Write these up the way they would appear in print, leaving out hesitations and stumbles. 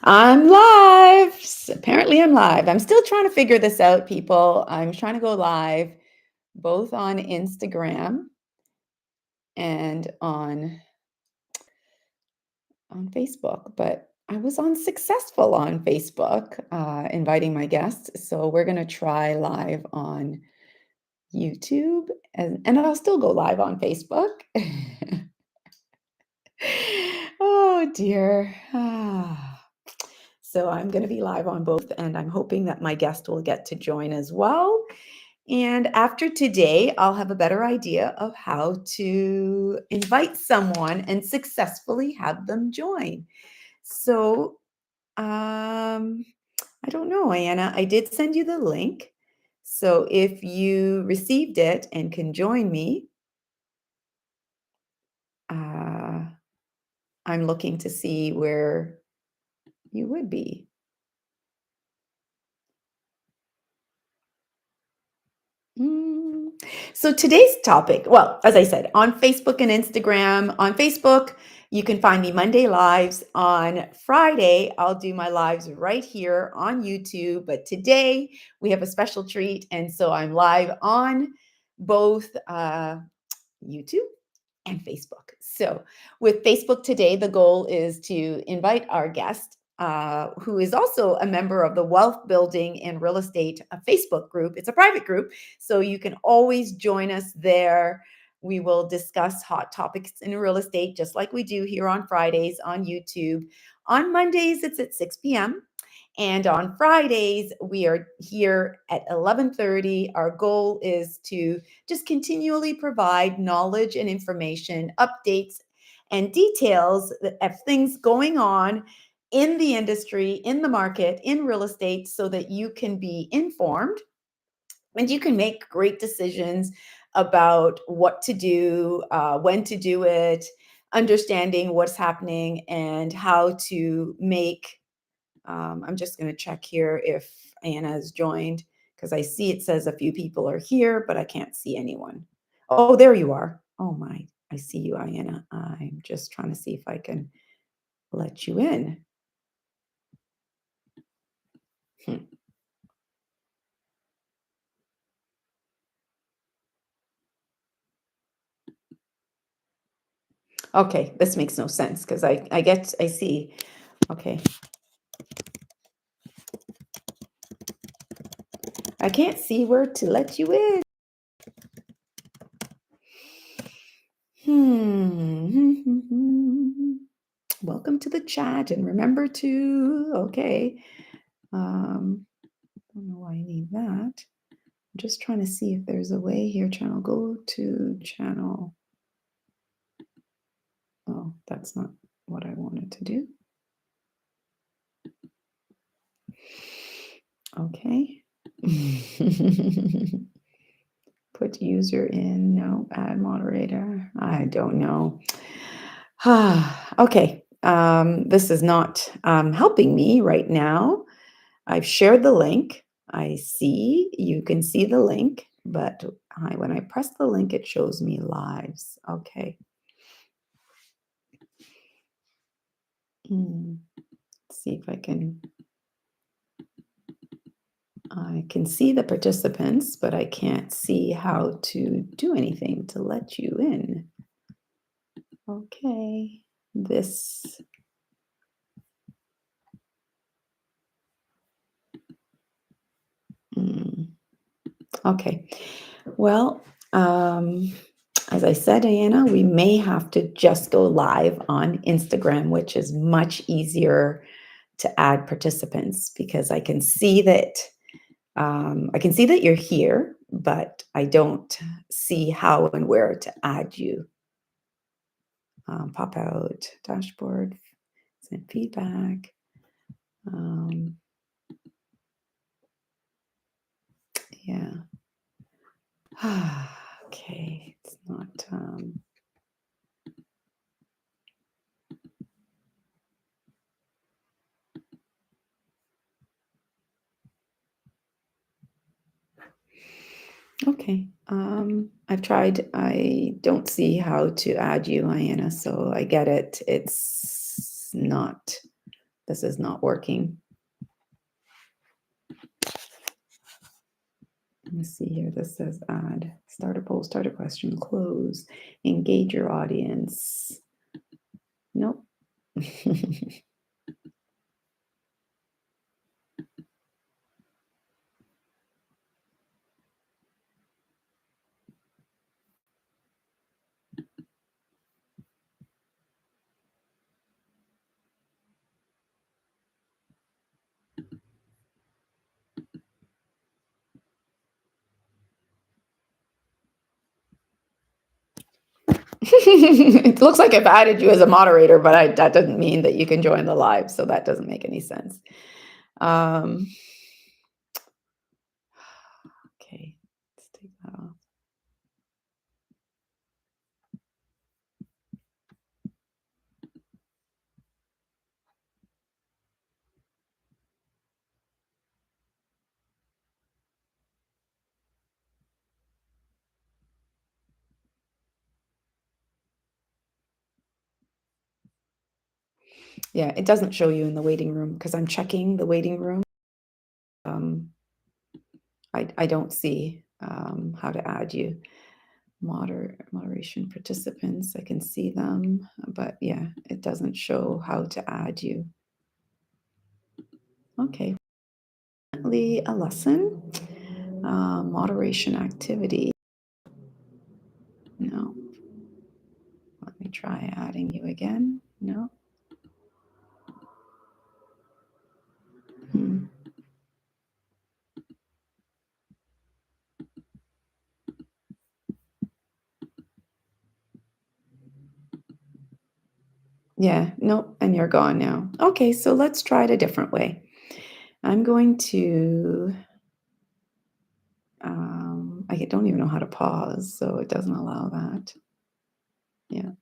I'm live. Apparently, I'm live. I'm still trying to figure this out, people. I'm trying to go live both on Instagram and on Facebook, but I was unsuccessful on Facebook, inviting my guests. So we're going to try live on YouTube, and I'll still go live on Facebook. Oh dear. So I'm going to be live on both, and I'm hoping that my guest will get to join as well. And after today, I'll have a better idea of how to invite someone and successfully have them join. So I don't know, Iyana. I did send you the link. So if you received it and can join me, uh, I'm looking to see where you would be. Mm. So today's topic, well, as I said, on Facebook and Instagram. On Facebook, you can find me Monday lives. On Friday, I'll do my lives right here on YouTube. But today, we have a special treat. And so I'm live on both YouTube and Facebook. So, with Facebook today, the goal is to invite our guest, who is also a member of the Wealth Building and Real Estate Facebook group. It's a private group, so you can always join us there. We will discuss hot topics in real estate, just like we do here on Fridays on YouTube. On Mondays, it's at 6 p.m. And on Fridays, we are here at 11:30. Our goal is to just continually provide knowledge and information, updates, and details of things going on in the industry, in the market, in real estate, so that you can be informed and you can make great decisions about what to do, when to do it, understanding what's happening, and how to make. I'm just going to check here if Anna has joined because I see it says a few people are here, but I can't see anyone. Oh, there you are. Oh my, I see you, Anna. I'm just trying to see if I can let you in. Hmm. Okay, this makes no sense because I see. Okay, I can't see where to let you in. Hmm. Welcome to the chat, and remember to, okay. I don't know why I need that. I'm just trying to see if there's a way here. Channel, go to channel. Oh, that's not what I wanted to do. Okay. Put user in, no, add moderator. I don't know. Okay. This is not helping me right now. I've shared the link. You can see the link, but when I press the link, it shows me lives. Okay. Let's see if I can see the participants, but I can't see how to do anything to let you in. Okay. This. Okay. Well, as I said, Diana, we may have to just go live on Instagram, which is much easier to add participants because I can see that you're here, but I don't see how and where to add you. Pop out dashboard, send feedback. Yeah. Okay, it's not. Okay. I've tried. I don't see how to add you, Iana, so I get it. It's not This is not working. Let me see here. This says add, start a poll, start a question, close, engage your audience. Nope. It looks like I've added you as a moderator, but that doesn't mean that you can join the live, so that doesn't make any sense. Okay, let's take that off. Yeah, it doesn't show you in the waiting room because I'm checking the waiting room. I don't see how to add you. Moderation participants, I can see them, but yeah, it doesn't show how to add you. Okay, definitely a lesson. Moderation activity. No. Let me try adding you again. No. Hmm. Yeah, nope, and you're gone now. Okay, so let's try it a different way. I'm going to, I don't even know how to pause, so it doesn't allow that. Yeah.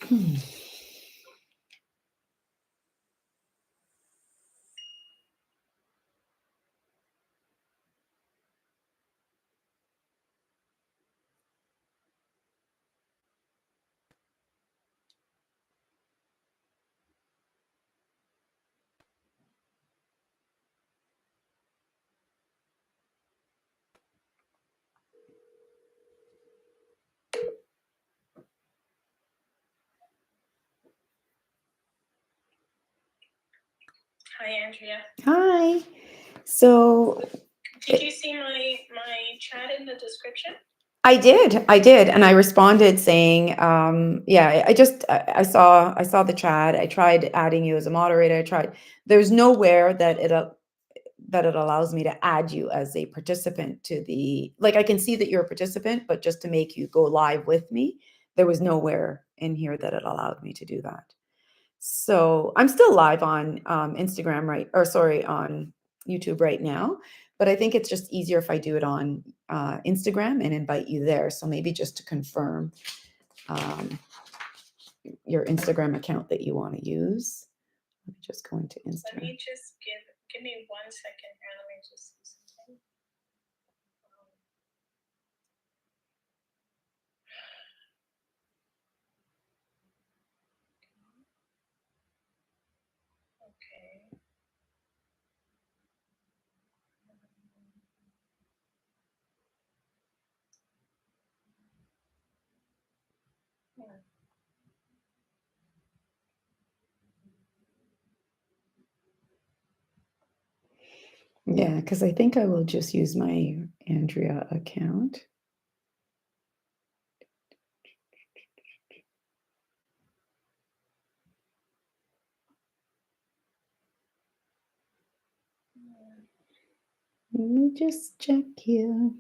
Hmm. Hi, Andrea. Hi. So Did you see my chat in the description? I did, and I responded saying, yeah, I saw the chat. I tried adding you as a moderator. There's nowhere that it allows me to add you as a participant to the, like, I can see that you're a participant, but just to make you go live with me, there was nowhere in here that it allowed me to do that. So I'm still live on Instagram, on YouTube right now, but I think it's just easier if I do it on Instagram and invite you there. So maybe just to confirm your Instagram account that you want to use. Let me just go into Let Instagram. me just give me 1 second here. Let me just see something. Okay. Yeah, because I think I will just use my Andrea account. Let me just check here.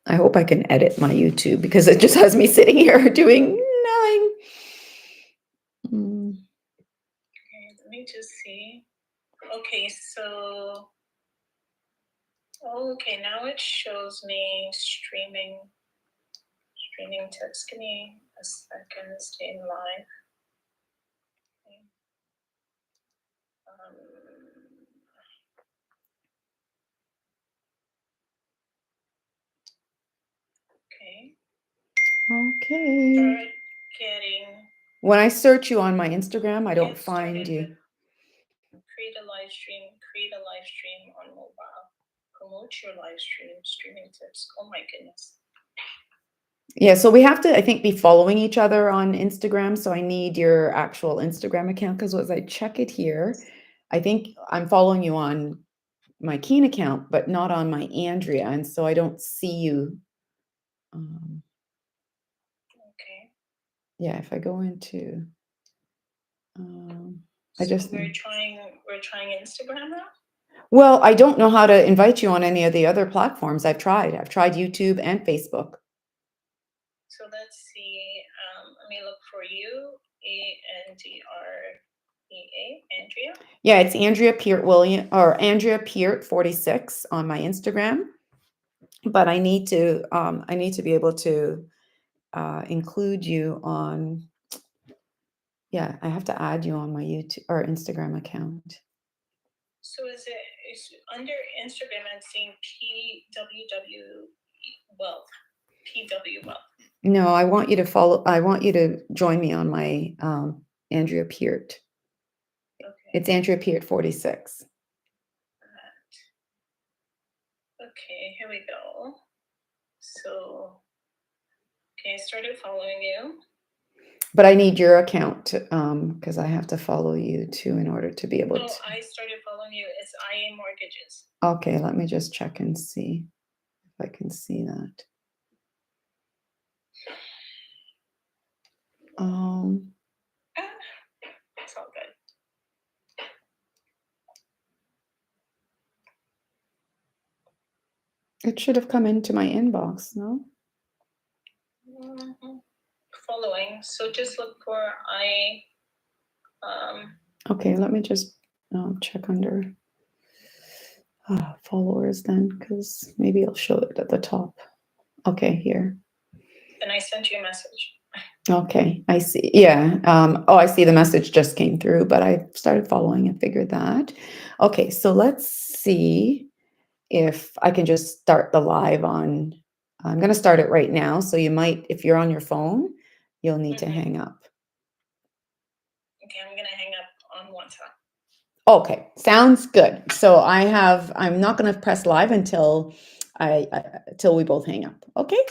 I hope I can edit my YouTube because it just has me sitting here doing nothing. Okay, let me just see. Okay, so okay, now it shows me streaming. Screening tips. Give me a second. Stay in line. Okay. Okay. Okay. Start getting. When I search you on my Instagram, I don't Get find started you. with create a live stream. Create a live stream on mobile. Promote your live stream. Streaming tips. Oh my goodness. Yeah, so we have to, I think, be following each other on Instagram. So I need your actual Instagram account because as I check it here, I think I'm following you on my Keen account, but not on my Andrea. And so I don't see you. Okay. Yeah, if I go into, I So just, we're trying Instagram now. well, I don't know how to invite you on any of the other platforms. I've tried YouTube and Facebook. So let's see. Let me look for you. Andrea. Yeah, it's Andrea Peart William or Andrea Peart 46 on my Instagram. But I need to be able to include you on. Yeah, I have to add you on my YouTube or Instagram account. So is under Instagram? I'm seeing PWW Wealth. PW Wealth. No, I want you to follow. I want you to join me on my Andrea Peart. Okay. It's Andrea Peart 46. Okay, here we go. So, okay, I started following you. But I need your account because I have to follow you too in order to be able to. I started following you. It's IA Mortgages. Okay, let me just check and see if I can see that. It's all good. It should have come into my inbox, no? Mm-hmm. Following. So just look for IA. Okay, let me just check under followers then, because maybe it'll show it at the top. Okay, here. And I sent you a message. Okay, I see. Yeah. I see the message just came through, but I started following and figured that. Okay, so let's see if I can just start the live on. I'm going to start it right now. So you might, if you're on your phone, you'll need to hang up. Okay, I'm going to hang up on WhatsApp. Okay, sounds good. So I'm not going to press live until till we both hang up. Okay.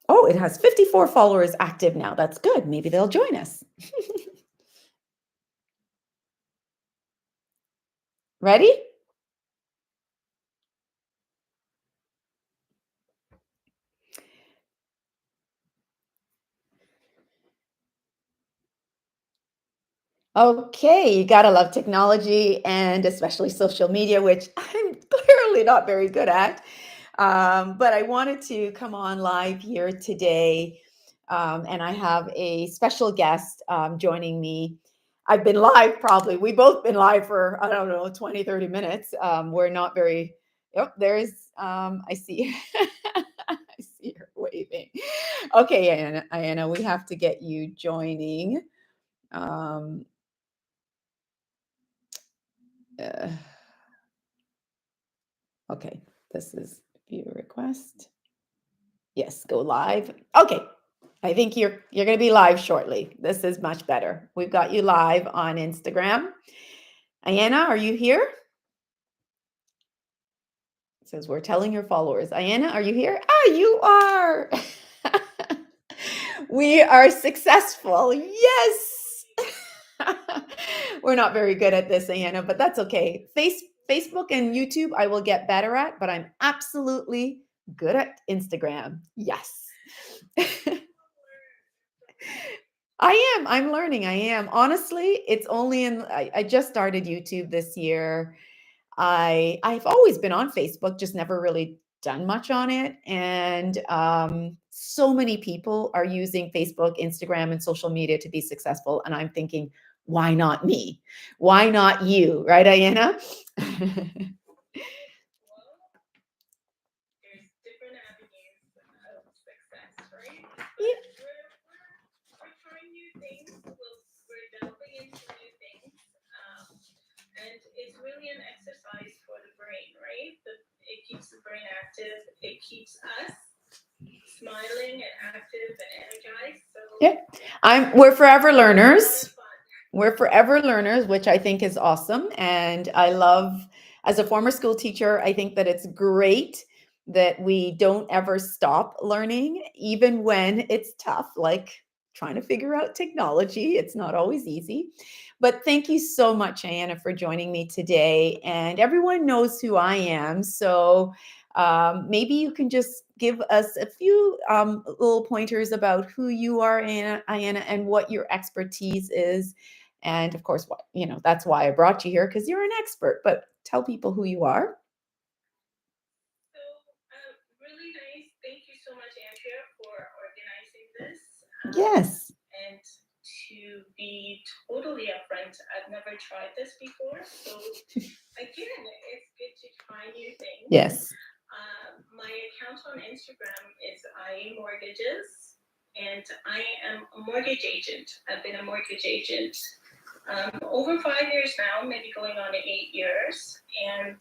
Oh, it has 54 followers active now. That's good. Maybe they'll join us. Ready? Okay, you gotta love technology and especially social media, which I'm clearly not very good at. But I wanted to come on live here today, and I have a special guest joining me. I've been live probably, we both been live for, I don't know, 20, 30 minutes. We're not very, yep, there's, I see, I see her waving. Okay, Iyana, we have to get you joining. Okay, this is view request. Yes, go live. Okay, I think you're going to be live shortly. This is much better. We've got you live on Instagram. Iyana, are you here? It says we're telling your followers. Iyana, are you here? Ah, you are. We are successful. Yes. We're not very good at this, Iyana, but that's okay. Facebook and YouTube, I will get better at, but I'm absolutely good at Instagram. Yes. I'm learning. I am. Honestly, it's only I just started YouTube this year. I've always been on Facebook, just never really done much on it. And so many people are using Facebook, Instagram, and social media to be successful. And I'm thinking, why not me? Why not you? Right, Iyana? There's different avenues active. It keeps us smiling and active and energized. So Yeah, we're forever a lot of learners. fun. We're forever learners, which I think is awesome. And I love, as a former school teacher, I think that it's great that we don't ever stop learning, even when it's tough, like trying to figure out technology. It's not always easy. But thank you so much, Iyana, for joining me today. And everyone knows who I am. So maybe you can just give us a few little pointers about who you are, Iyana, and what your expertise is. And of course, that's why I brought you here, because you're an expert. But tell people who you are. So, really nice. Thank you so much, Andrea, for organizing this. Yes. And to be totally upfront, I've never tried this before. So, again, it's good to try new things. Yes. My account on Instagram is IA Mortgages, and I am a mortgage agent. I've been a mortgage agent over 5 years now, maybe going on 8 years. And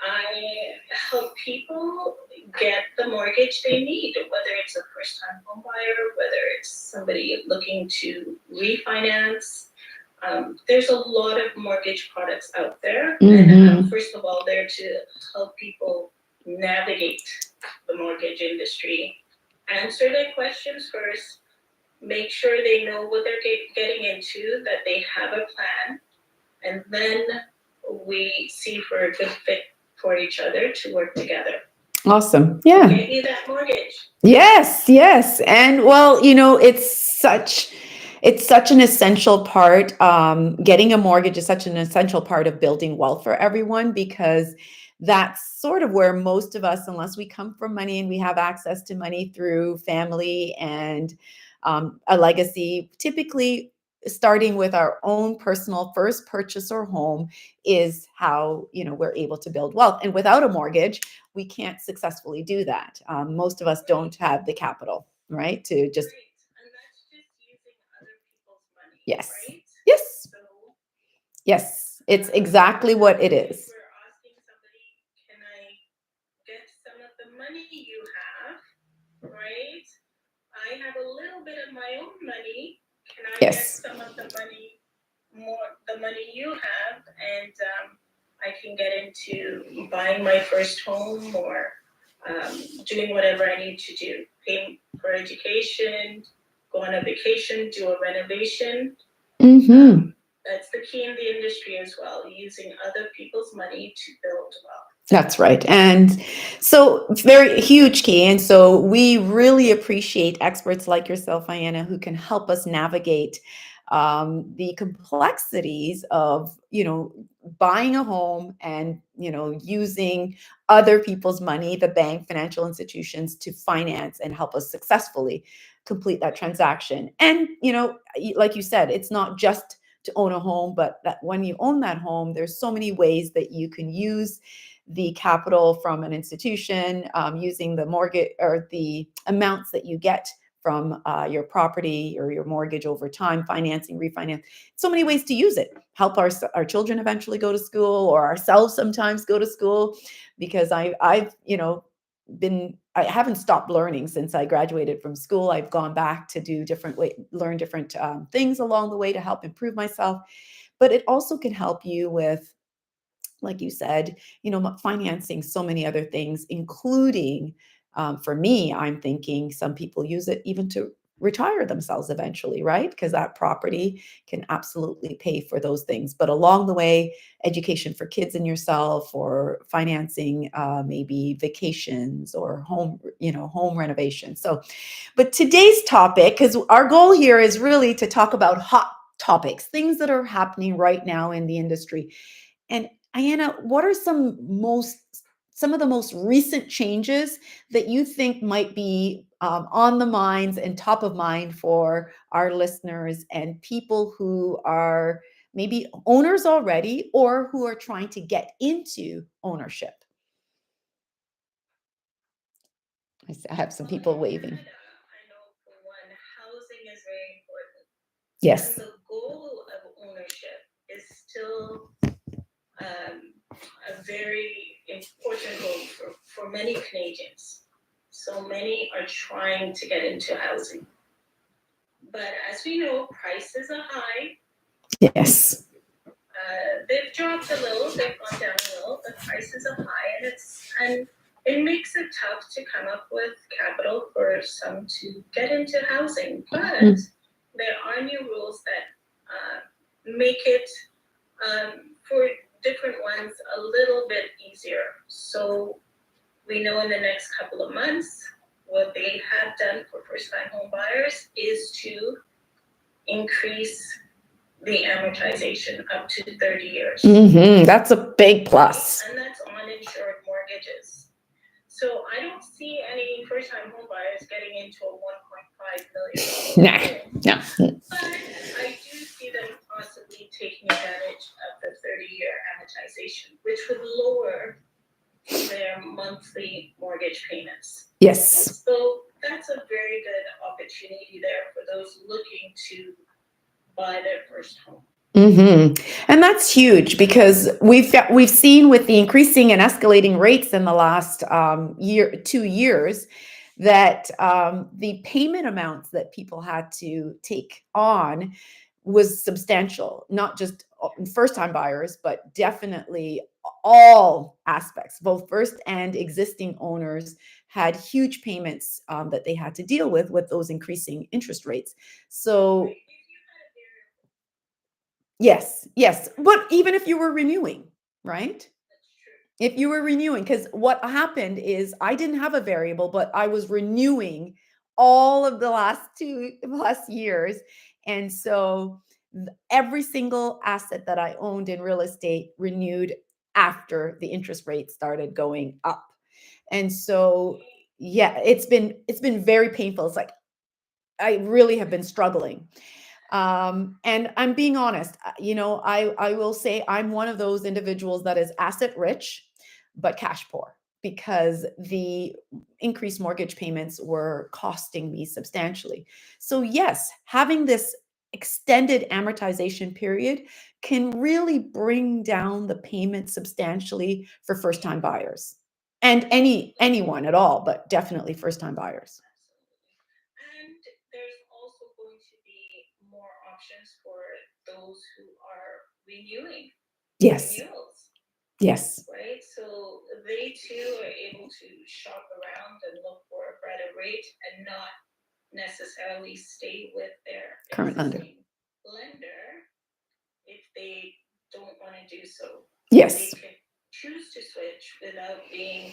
I help people get the mortgage they need, whether it's a first-time home buyer, whether it's somebody looking to refinance. There's a lot of mortgage products out there. And first of all, they're to help people navigate the mortgage industry, answer their questions first, make sure they know what they're getting into, that they have a plan, and then we see if we're a good fit for each other to work together. Awesome. Yeah. Get you that mortgage. Yes, yes. And well, it's such an essential part. Getting a mortgage is such an essential part of building wealth for everyone, because that's sort of where most of us, unless we come from money and we have access to money through family and a legacy, typically starting with our own personal first purchase or home is how we're able to build wealth. And without a mortgage, we can't successfully do that. Most of us don't have the capital, right? To just. Right. And that's just using other people's money. Yes. Right? Yes. So, yes, it's exactly what it is. we're asking somebody, can I get some of the money you have? Right? I have a little bit of my own money. Can I get some of the money, the money you have, and I can get into buying my first home or doing whatever I need to do, paying for education, go on a vacation, do a renovation. That's the key in the industry as well, using other people's money to build wealth. That's right. And so very huge key. And so we really appreciate experts like yourself, Iyana, who can help us navigate the complexities of, buying a home and, using other people's money, the bank, financial institutions, to finance and help us successfully complete that transaction. And, like you said, it's not just to own a home, but that when you own that home, there's so many ways that you can use the capital from an institution, using the mortgage or the amounts that you get from your property or your mortgage over time, financing, refinance. So many ways to use it. Help our children eventually go to school, or ourselves sometimes go to school, because I haven't stopped learning since I graduated from school. I've gone back to do learn different things along the way to help improve myself. But it also can help you with, like you said, financing so many other things, including, for me, I'm thinking some people use it even to retire themselves eventually, right? Because that property can absolutely pay for those things. But along the way, education for kids and yourself, or financing maybe vacations or home renovation. So, but today's topic, because our goal here is really to talk about hot topics, things that are happening right now in the industry. And Iyana, what are some of the most recent changes that you think might be on the minds and top of mind for our listeners and people who are maybe owners already, or who are trying to get into ownership? I have some people waving. I know, for one, housing is very important. Yes. And the goal of ownership is still a very important goal for many Canadians. So many are trying to get into housing. But as we know, prices are high. Yes. They've dropped a little, they've gone down a little, but prices are high, and it makes it tough to come up with capital for some to get into housing. But there are new rules that make it for different ones a little bit easier. So we know in the next couple of months, what they have done for first-time home buyers is to increase the amortization up to 30 years. That's a big plus. And that's uninsured mortgages. So I don't see any first-time home buyers getting into a $1.5 million home. No. But I do see them possibly taking advantage of the 30-year amortization, which would lower their monthly mortgage payments. Yes. So that's a very good opportunity there for those looking to buy their first home. And that's huge because we've seen with the increasing and escalating rates in the last 2 years that the payment amounts that people had to take on was substantial, not just first-time buyers, but definitely all aspects, both first and existing owners had huge payments that they had to deal with those increasing interest rates. So yes, but even if you were renewing, right? If you were renewing, because what happened is I didn't have a variable, but I was renewing all of the last 2+ years. And so every single asset that I owned in real estate renewed after the interest rate started going up. And so, yeah, it's been very painful. It's like I really have been struggling. And I'm being honest, I will say I'm one of those individuals that is asset rich, but cash poor because the increased mortgage payments were costing me substantially. So yes, having this extended amortization period can really bring down the payment substantially for first-time buyers and anyone at all, but definitely first-time buyers. And there's also going to be more options for those who are renewing. Yes. Renewals. Yes. Right? So they too are able to shop around and look for a better rate and not necessarily stay with their Current lender. lender if they don't want to do so. Yes. They can choose to switch without being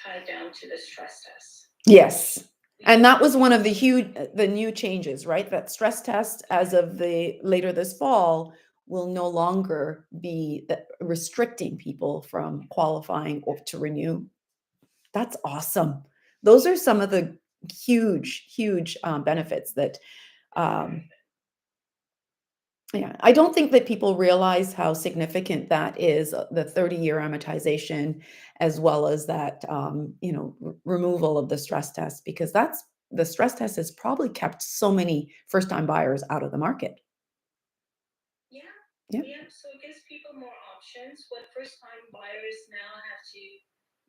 tied down to the stress test. Yes. And that was one of the new changes, right? That stress test as of the later this fall will no longer be restricting people from qualifying or to renew. That's awesome. Those are some of the huge benefits that yeah, I don't think that people realize how significant that is, the 30-year amortization, as well as that, removal of the stress test, because the stress test has probably kept so many first-time buyers out of the market. Yeah. Yeah. Yeah. So it gives people more options. What first-time buyers now have to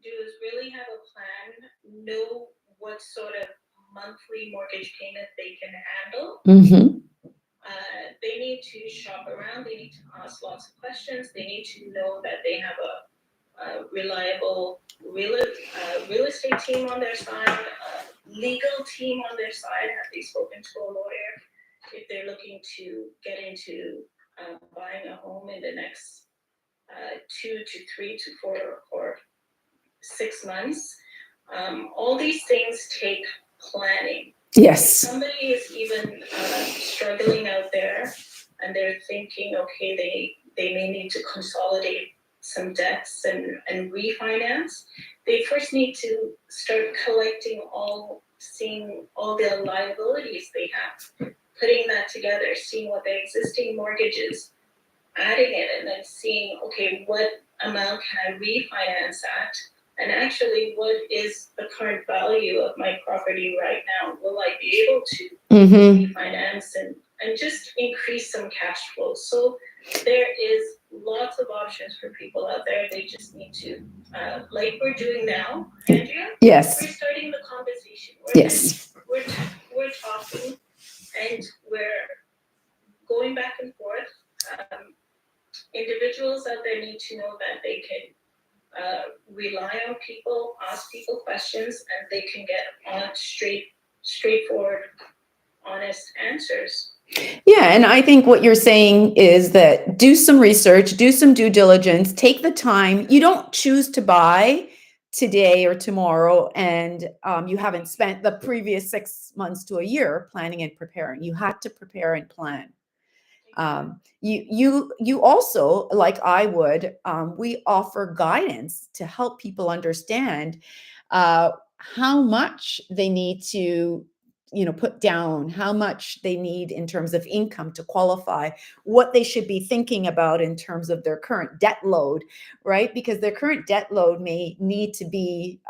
do is really have a plan, know what sort of monthly mortgage payment they can handle. They need to shop around. They need to ask lots of questions. They need to know that they have a reliable real estate team on their side, a legal team on their side. Have they spoken to a lawyer if they're looking to get into buying a home in the next 2 to 3 to 4 or 6 months? All these things take planning. Yes. If somebody is even struggling out there and they're thinking, okay, they may need to consolidate some debts and refinance, they first need to start seeing all the liabilities they have, putting that together, seeing what the existing mortgage is, adding it, and then seeing, okay, what amount can I refinance at? And actually, what is the current value of my property right now? Will I be able to refinance and just increase some cash flow? So there is lots of options for people out there. They just need to, like we're doing now, Andrea. Yes. We're starting the conversation. Yes. We're talking, and we're going back and forth. Individuals out there need to know that they can rely on people, ask people questions, and they can get on straightforward, honest answers. Yeah, and I think what you're saying is that do some research, do some due diligence, take the time. You don't choose to buy today or tomorrow, and you haven't spent the previous 6 months to a year planning and preparing. You had to prepare and plan. You also, like I would, we offer guidance to help people understand how much they need to put down, how much they need in terms of income to qualify, what they should be thinking about in terms of their current debt load, right? Because their current debt load may need to be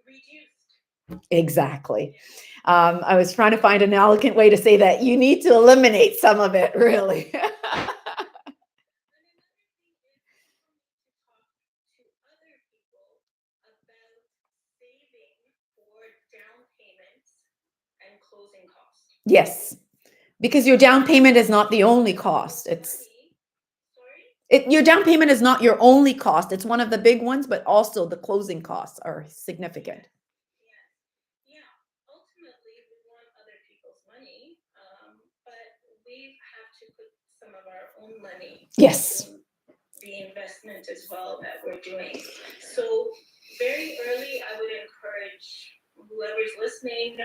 reduced. Exactly. I was trying to find an elegant way to say that. You need to eliminate some of it, really. Yes, because your down payment is not the only cost. Your down payment is not your only cost. It's one of the big ones, but also the closing costs are significant. Yeah. Ultimately, we want other people's money, but we have to put some of our own money Yes. into the investment as well that we're doing. So very early, I would encourage whoever's listening,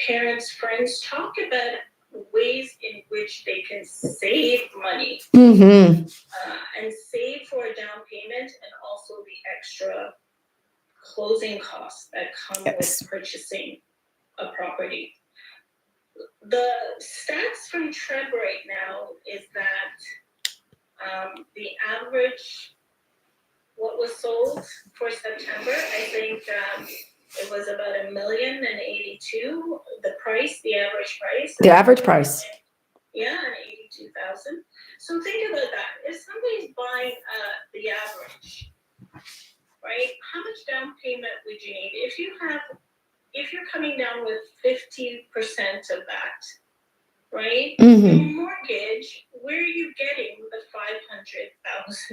parents, friends, talk about ways in which they can save money and save for a down payment and also the extra closing costs that come with purchasing a property. The stats from Treb right now is that the average, what was sold for September, I think it was about $1,082,000. The average price. The average price. Yeah, and 82,000. So think about that. If somebody's buying the average, right? How much down payment would you need? If you're coming down with 50% of that, right? Your mortgage, where are you getting the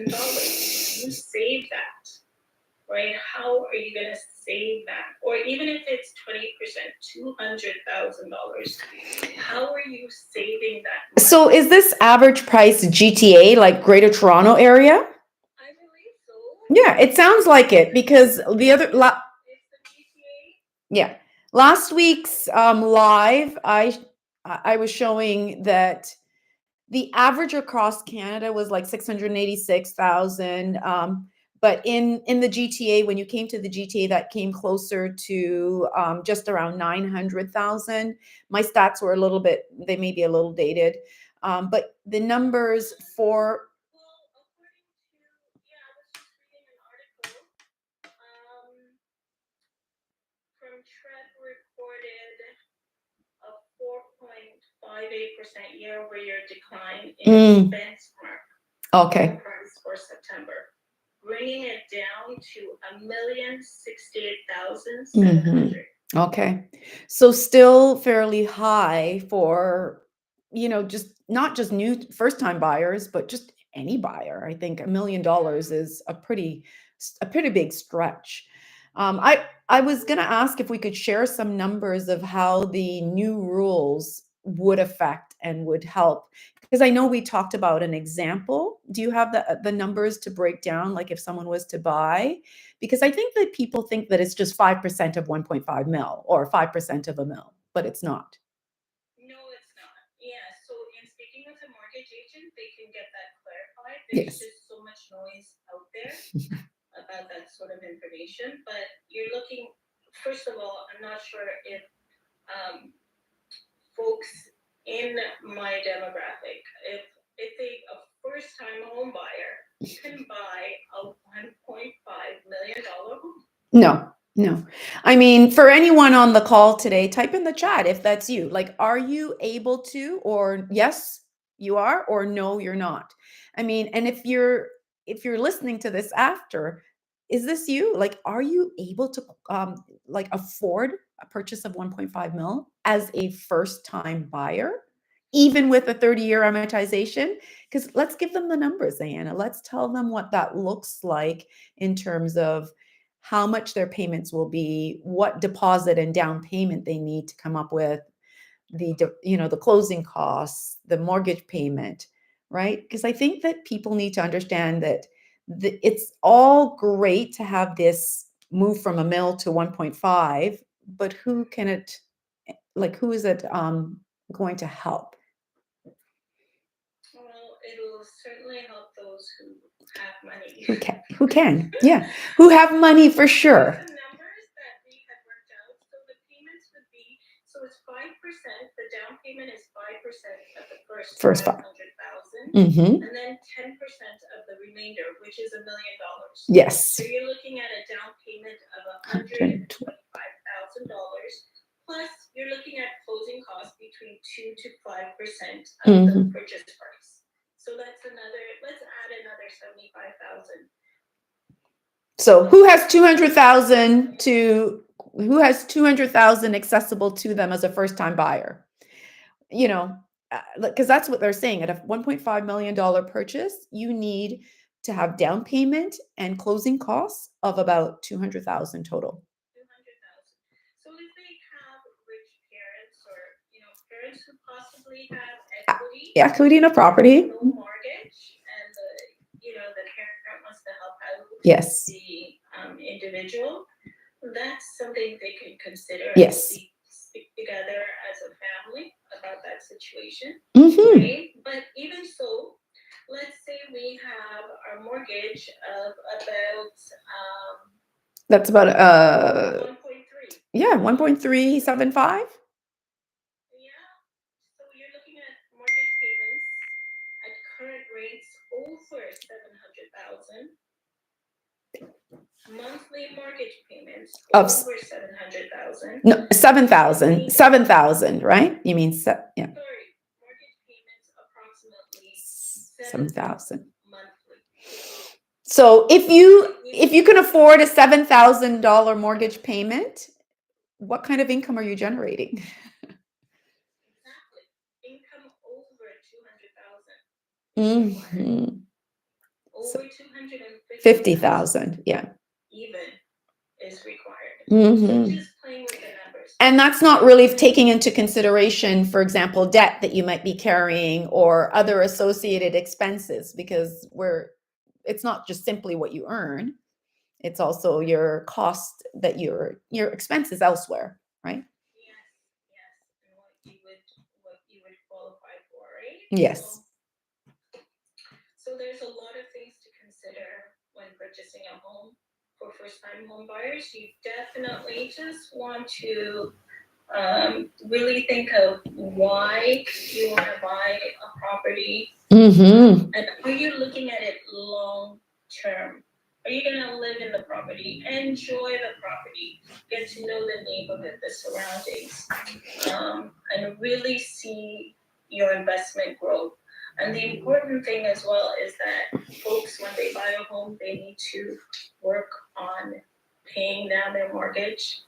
$500,000? You save that, right? How are you going to save that? Or even if it's 20%, $200,000, how are you saving that money? So is this average price GTA, like Greater Toronto area? I believe so. Yeah, it sounds like it because the other yeah, last week's live, I was showing that the average across Canada was like 686,000. But in the GTA, when you came to the GTA, that came closer to just around 900,000. My stats were a little bit, they may be a little dated, but the numbers for from Treb reported a 4.58% year-over-year decline in benchmark price for September, bringing it down to 1,068,700. Okay, so still fairly high for just not just new first-time buyers, but just any buyer. I think $1 million is a pretty big stretch. I was going to ask if we could share some numbers of how the new rules would affect and would help, because I know we talked about an example. Do you have the numbers to break down, like if someone was to buy? Because I think that people think that it's just 5% of 1.5 mil or 5% of a mil, but it's not. No, it's not. Yeah. So in speaking with a mortgage agent, they can get that clarified. There's just so much noise out there about that sort of information. But you're looking, first of all, I'm not sure if folks in my demographic, if a first-time home buyer can buy a $1.5 million home. No. I mean, for anyone on the call today, type in the chat if that's you. Like, are you able to, or yes, you are, or no, you're not. I mean, and if you're listening to this after, is this you? Like, are you able to like afford a purchase of 1.5 mil as a first time buyer, even with a 30-year amortization? Because let's give them the numbers, Iyana. Let's tell them what that looks like in terms of how much their payments will be, what deposit and down payment they need to come up with, the closing costs, the mortgage payment, right? Because I think that people need to understand that it's all great to have this move from a mil to 1.5, but who is it going to help? Well, it'll certainly help those who have money. Who can? Yeah. Who have money for sure. The numbers that we had worked out, so the payments would be, so it's 5%. The down payment is 5% of the first 500,000, Mm-hmm. and then 10% of the remainder, which is $1 million. Yes. So you're looking at a down payment of $125,000. Plus, you're looking at closing costs between 2 to 5% of the purchase price. So let's add another 75,000. So who has 200,000 accessible to them as a first time buyer? Because that's what they're saying. At a $1.5 million purchase, you need to have down payment and closing costs of about 200,000 total. 200,000. So if they have rich parents, or parents who possibly have equity in a property, no mortgage, and the parent wants to help out yes, the individual, that's something they can consider. Yes. And speak together as a family about that situation. Mm-hmm. Right? But even so, let's say we have our mortgage of about that's about 1.3. Yeah, 1.375. Yeah. So you're looking at mortgage payments at current rates over 700,000. Monthly mortgage payments Of over 700,000. No, 7,000. 7,000, right? You mean yeah. Sorry, mortgage payments approximately 7,000 monthly. So if you can afford a $7,000 mortgage payment, what kind of income are you generating? Exactly. Income over 200,000. Mm-hmm. Over 250,000. 50,000, yeah. Even is required. Mm-hmm. So just playing with the numbers. And that's not really taking into consideration, for example, debt that you might be carrying or other associated expenses, because it's not just simply what you earn. It's also your cost that your expenses elsewhere, right? Yes. And what you would qualify for, right? Yes. So there's a lot of things to consider when purchasing a home. For first-time home buyers, you definitely just want to really think of why you want to buy a property. Mm-hmm. And are you looking at it long term? Are you going to live in the property, enjoy the property, get to know the neighborhood, the surroundings, and really see your investment grow? And the important thing as well is that folks, when they buy a home, they need to work on paying down their mortgage.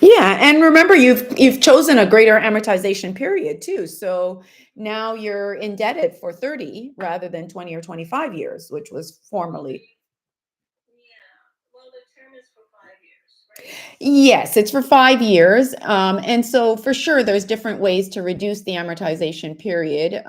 Yeah, and remember, you've chosen a greater amortization period too. So now you're indebted for 30 rather than 20 or 25 years, which was formerly. Yeah, well, the term is for 5 years, right? Yes, it's for 5 years. And so for sure, there's different ways to reduce the amortization period,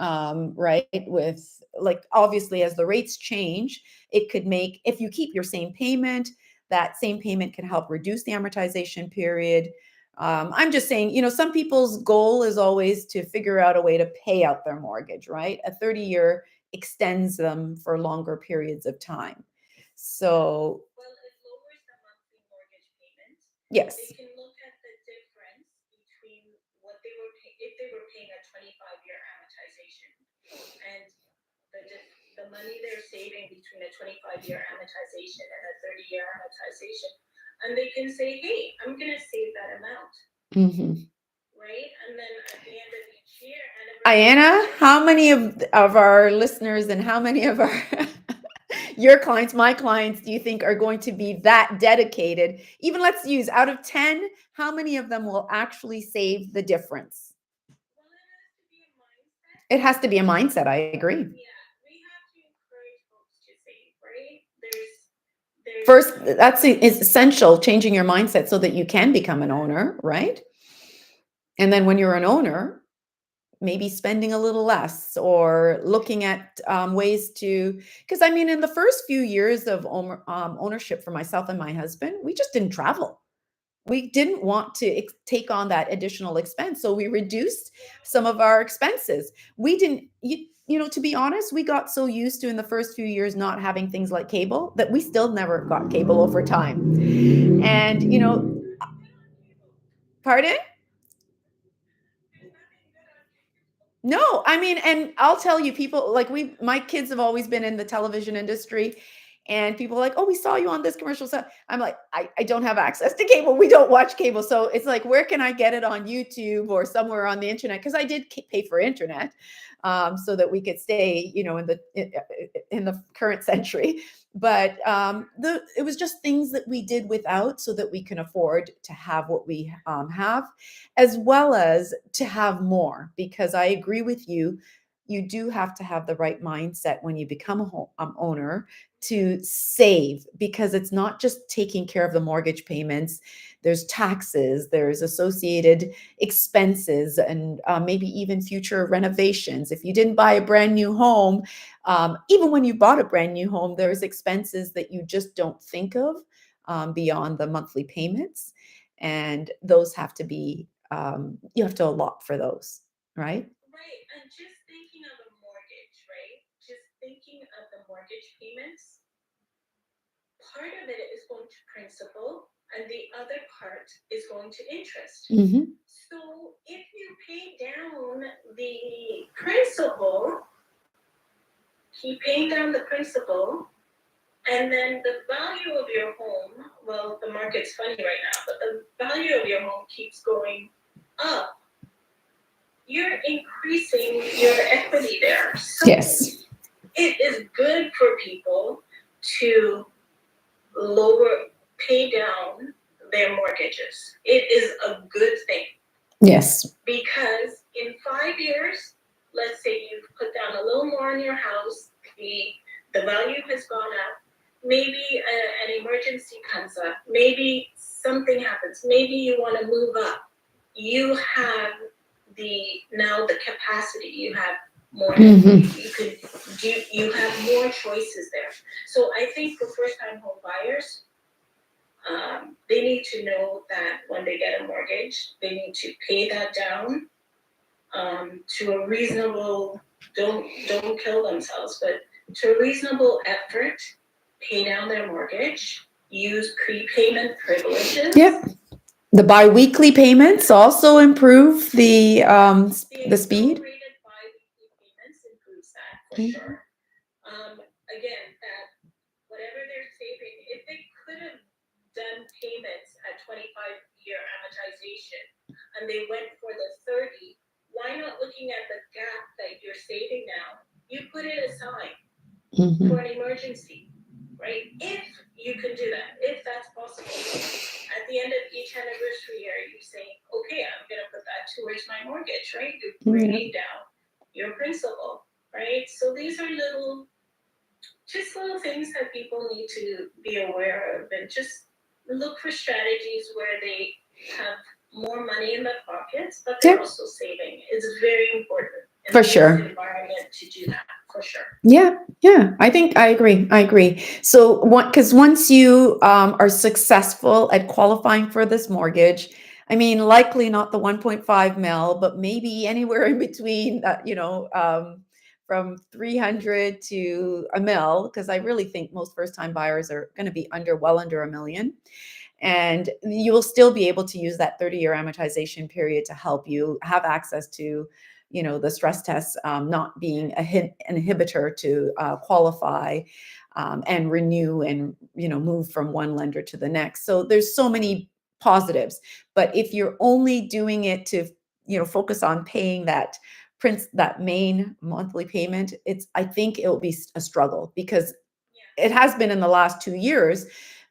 right? With like, obviously, as the rates change, it could make, if you keep your same payment, that same payment can help reduce the amortization period. I'm just saying, some people's goal is always to figure out a way to pay out their mortgage, right? A 30-year extends them for longer periods of time. So, well, it lowers the monthly mortgage payments. Yes. They can look at the difference between what they were if they were paying a 25-year amortization, and the money they're saving between a 25-year amortization and a 30-year amortization, and they can say, hey, I'm going to save that amount. Mm-hmm. Right? And then at the end of each year, Ayana, how many of our listeners and how many of our your clients, my clients, do you think are going to be that dedicated? Even let's use out of 10, how many of them will actually save the difference? Well, it has to be a mindset. It has to be a mindset. I agree. Yeah, we have to encourage folks to save, right? There's First, that's is essential, changing your mindset so that you can become an owner, right? And then when you're an owner, maybe spending a little less or looking at ways to, because I mean, in the first few years of ownership for myself and my husband, we just didn't travel. We didn't want to take on that additional expense. So we reduced some of our expenses. We didn't, to be honest, we got so used to in the first few years not having things like cable that we still never got cable over time. And, pardon? there's nothing good on cable. No, I mean, and I'll tell you, people like my kids have always been in the television industry, and people are like, oh, we saw you on this commercial. So I'm like, I don't have access to cable. We don't watch cable. So it's like, where can I get it on YouTube or somewhere on the internet? Because I did pay for internet, so that we could stay, in the current century. But it was just things that we did without, so that we can afford to have what we have, as well as to have more. Because I agree with you, you do have to have the right mindset when you become a owner to save, because it's not just taking care of the mortgage payments. There's taxes, there's associated expenses, and maybe even future renovations. If you didn't buy a brand new home, even when you bought a brand new home, there's expenses that you just don't think of, beyond the monthly payments. And those have to be, you have to allot for those, right? Right, and just thinking of a mortgage, right? Just thinking of the mortgage payments, part of it is going to principal and the other part is going to interest. Mm-hmm. So if you pay down the principal, keep paying down the principal, and then the value of your home, well, the market's funny right now, but the value of your home keeps going up, you're increasing your equity there. So Yes. it is good for people to pay down their mortgages. It is a good thing. Yes. Because in 5 years, let's say you've put down a little more on your house, the value has gone up, maybe an emergency comes up, maybe something happens, maybe you want to move up. You have now the capacity, you have more, you have more choices there. So I think for first-time home buyers, they need to know that when they get a mortgage, they need to pay that down, to a reasonable, don't kill themselves, but to a reasonable effort, pay down their mortgage, use prepayment privileges. Yep. The biweekly payments also improve the speed. Accelerated biweekly payments improves that for sure. Again, that whatever they're saving, if they could have done payments at 25-year amortization and they went for the 30, why not looking at the gap that you're saving now? You put it aside for an emergency, right? If you can do that, if that's possible. At the end of each anniversary year, you say, okay, I'm going to put that towards my mortgage, right? You're bringing down your principal, right? So these are little things that people need to be aware of, and just look for strategies where they have more money in their pockets, but they're also saving. It's very important in this environment to do that, for sure. Yeah, I think I agree. So because once you are successful at qualifying for this mortgage, I mean, likely not the 1.5 mil, but maybe anywhere in between, from 300 to a mil, because I really think most first-time buyers are going to be well under $1 million. And you will still be able to use that 30-year amortization period to help you have access to, the stress tests, not being an inhibitor to qualify, and renew and, move from one lender to the next. So there's so many positives. But if you're only doing it to, focus on paying that that main monthly payment, I think it will be a struggle because Yeah. it has been in the last 2 years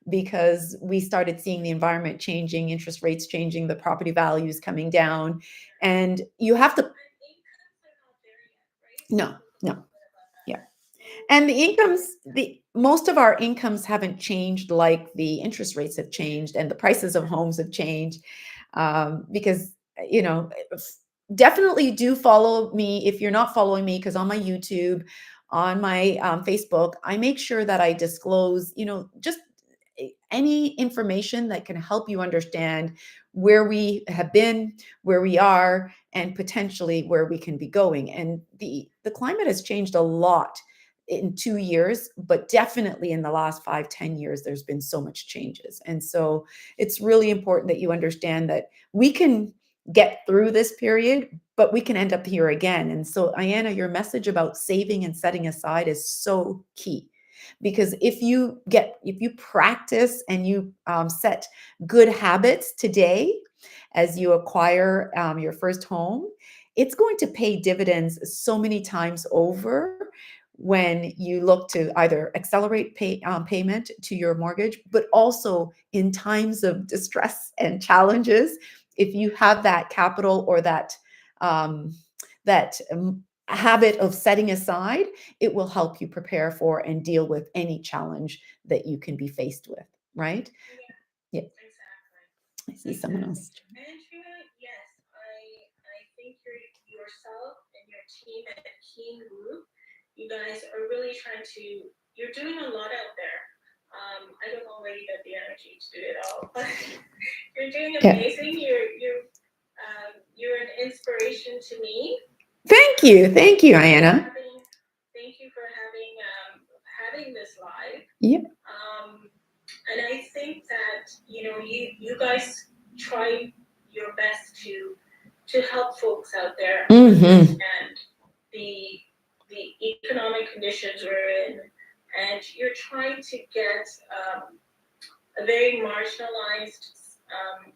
because we started seeing the environment changing, interest rates changing, the property values coming down, and you have to. And incomes are not there yet, right? We No, spoke a no, little bit about that. yeah. So And the incomes, the most of our incomes haven't changed like the interest rates have changed and the prices of homes have changed. Because, you know, definitely do follow me if you're not following me, because on my YouTube, on my Facebook, I make sure that I disclose, just any information that can help you understand where we have been, where we are, and potentially where we can be going. And the climate has changed a lot in 2 years, but definitely in the last 5, 10 years, there's been so much changes. And so it's really important that you understand that we can get through this period, but we can end up here again. And so, Iyana, your message about saving and setting aside is so key, because if you practice and you set good habits today as you acquire your first home, it's going to pay dividends so many times over when you look to either accelerate payment to your mortgage, but also in times of distress and challenges. If you have that capital or um, that habit of setting aside, it will help you prepare for and deal with any challenge that you can be faced with, right? yeah, Yeah, exactly. I see someone Exactly. else. Andrea, yes, I think yourself and your team at Keen Group, you guys are really trying to. You're doing a lot out there. I don't know where you got the energy to do it all, but you're doing Yeah. amazing. You're an inspiration to me. Thank you, Iyana. Thank you for having this live. Yeah. And I think that you guys try your best to help folks out there understand the economic conditions we're in, and you're trying to get a very marginalized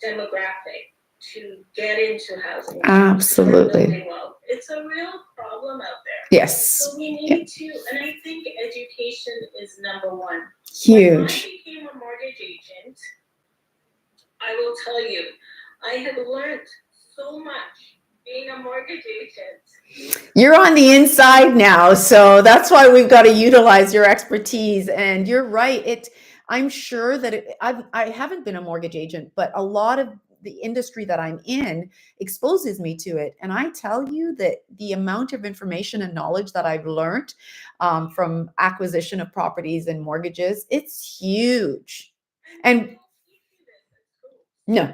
demographic to get into housing. Absolutely. Building wealth. It's a real problem out there. Yes. So we need to, and I think education is number one. Huge. When I became a mortgage agent, I will tell you, I have learned so much being a mortgage agent. You're on the inside now, so that's why we've got to utilize your expertise. And you're right. I'm sure that I haven't been a mortgage agent, but a lot of the industry that I'm in exposes me to it. And I tell you that the amount of information and knowledge that I've learned from acquisition of properties and mortgages, it's huge. And no.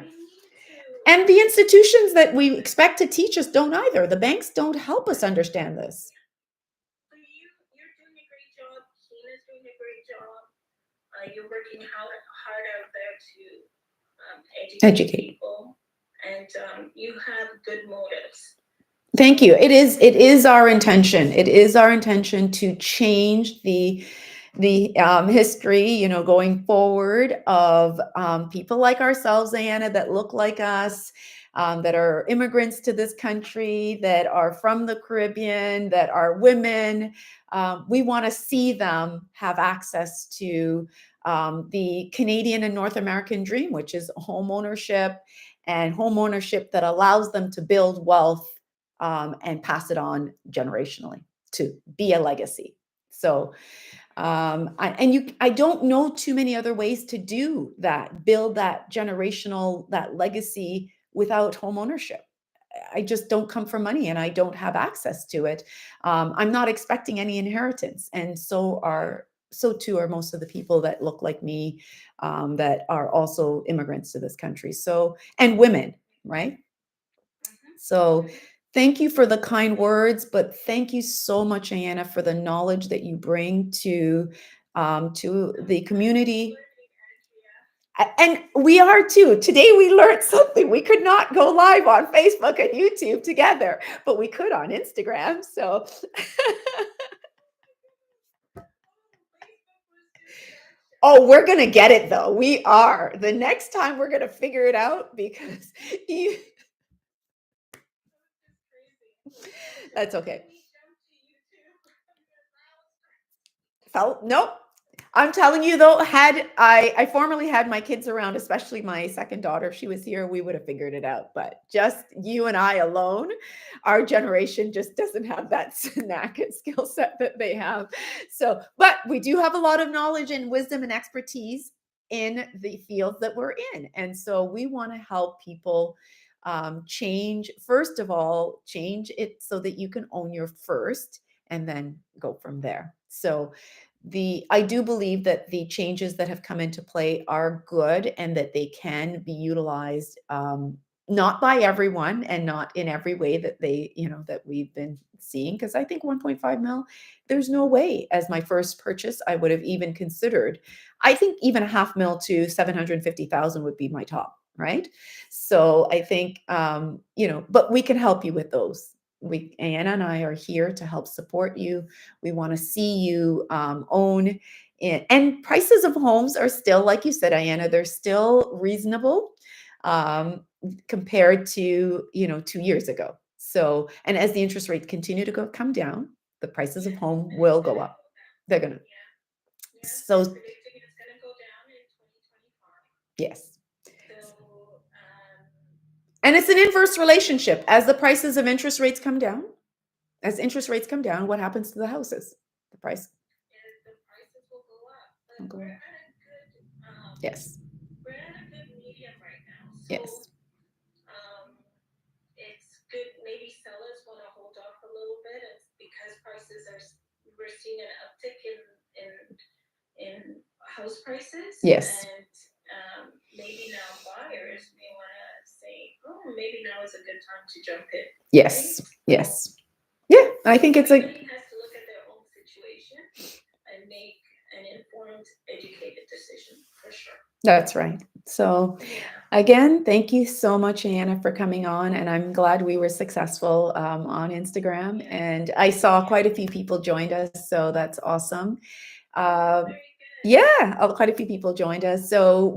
And the institutions that we expect to teach us don't either. The banks don't help us understand this. So you're doing a great job. Keena's doing a great job. You're working hard out there to educate people, and you have good motives. Thank you. It is our intention. It is our intention to change the history, going forward of people like ourselves, Iyana, that look like us, that are immigrants to this country, that are from the Caribbean, that are women. We want to see them have access to the Canadian and North American dream, which is home ownership, and home ownership that allows them to build wealth and pass it on generationally to be a legacy. So, I don't know too many other ways to do that, build that generational, that legacy without home ownership. I just don't come from money and I don't have access to it. I'm not expecting any inheritance. And so too are most of the people that look like me, that are also immigrants to this country. So, and women, right? So thank you for the kind words, but thank you so much, Iyana, for the knowledge that you bring to the community. And we are too. Today we learned something. We could not go live on Facebook and YouTube together, but we could on Instagram. So oh, we're going to get it though. We are. The next time we're going to figure it out because That's okay. Let me jump to YouTube because I was Nope. I'm telling you though, had I formerly had my kids around, especially my second daughter, if she was here, we would have figured it out. But just you and I alone, our generation just doesn't have that knack and skill set that they have. So, but we do have a lot of knowledge and wisdom and expertise in the fields that we're in. And so we want to help people change, first of all, change it so that you can own your first and then go from there. So I do believe that the changes that have come into play are good and that they can be utilized, not by everyone and not in every way that that we've been seeing. Because I think 1.5 mil, there's no way as my first purchase I would have even considered. I think even a half mil to 750,000 would be my top, right? So I think, but we can help you with those. Anna and I are here to help support you. We want to see you own it. And prices of homes are still, like you said, Iyana, they're still reasonable compared to 2 years ago. So, and as the interest rates continue to come down, the prices of home will go up. They're gonna. Yes, So they're predicting it's going to go down in 2025. yes. So, And it's an inverse relationship. As the prices of interest rates come down, what happens to the houses? The price the prices will go up. will But go we're up. at a good, Yes. we're at a good medium right now. So, Yes. it's good. Maybe sellers want to hold off a little bit because we're seeing an uptick in house prices. Yes. And maybe now buyers may want to say, oh, maybe now is a good time to jump in. Yes. Right? Yes. Yeah, I think it's Everybody has to look at their own situation and make an informed, educated decision for sure. That's right. So again, thank you so much, Iyana, for coming on. And I'm glad we were successful on Instagram. And I saw quite a few people joined us. So that's awesome. Yeah, quite a few people joined us. So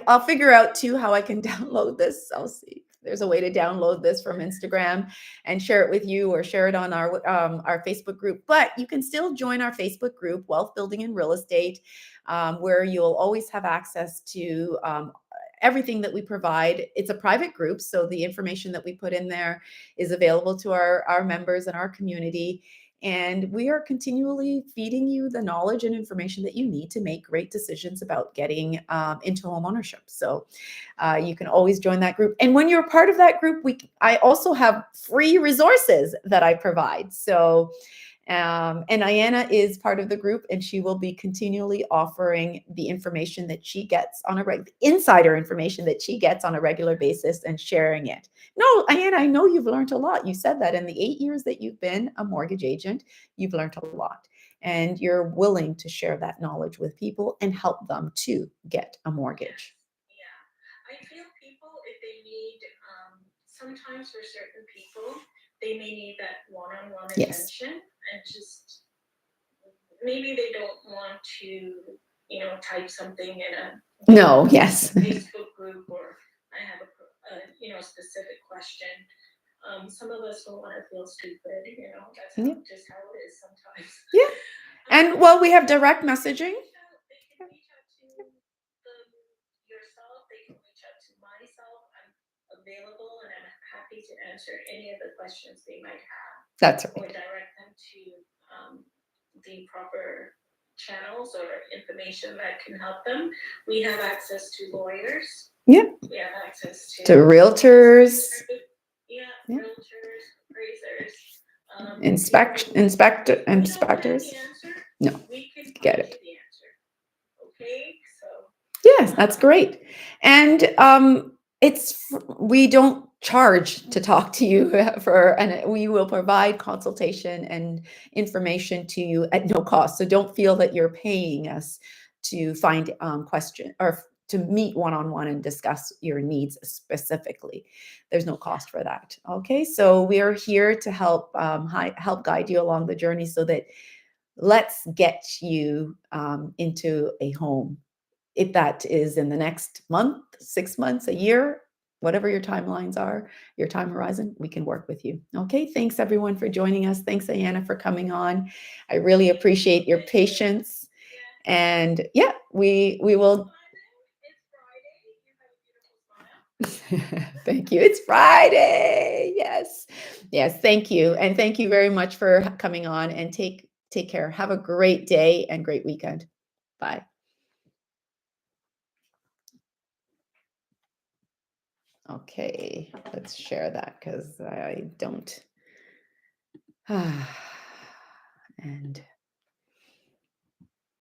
I'll figure out too how I can download this. I'll see if there's a way to download this from Instagram and share it with you or share it on our Facebook group. But you can still join our Facebook group, Wealth Building and Real Estate, where you'll always have access to everything that we provide. It's a private group, so the information that we put in there is available to our members and our community. And we are continually feeding you the knowledge and information that you need to make great decisions about getting into home ownership. So you can always join that group. And when you're a part of that group, I also have free resources that I provide. So and Iyana is part of the group, and she will be continually offering the information that she gets on insider information that she gets on a regular basis and sharing it. No, Iyana, I know you've learned a lot. You said that in the 8 years that you've been a mortgage agent, you've learned a lot. And you're willing to share that knowledge with people and help them to get a mortgage. Yeah. I feel people, if they need, sometimes for certain people, they may need that one-on-one attention and just maybe they don't want to, type something in a Facebook group or I have a specific question. Some of us don't want to feel stupid, that's just how it is sometimes. Yeah. And we have direct messaging. They can reach out to yourself. They can reach out to myself. I'm available and I'm happy to answer any of the questions they might have. That's right. Or direct them to the proper channels or information that can help them. We have access to lawyers. Yeah. We have access to realtors. Yeah, realtors, appraisers. Inspectors. We don't have the answer. No, we can get find it. you the answer. Okay, so yes, that's great. And we don't charge to talk to you and we will provide consultation and information to you at no cost. So don't feel that you're paying us to find question or to meet one-on-one and discuss your needs specifically. There's no cost for that. Okay, so we are here to help guide you along the journey so that let's get you into a home. If that is in the next month, 6 months, a year, whatever your timelines are, your time horizon, we can work with you. Okay, thanks everyone for joining us. Thanks, Iyana, for coming on. I really appreciate your patience. And yeah, we will. It's Friday. You have a beautiful smile. Thank you. It's Friday. Yes. Yes, thank you. And thank you very much for coming on, and take care. Have a great day and great weekend. Bye. Okay, let's share that because I don't. And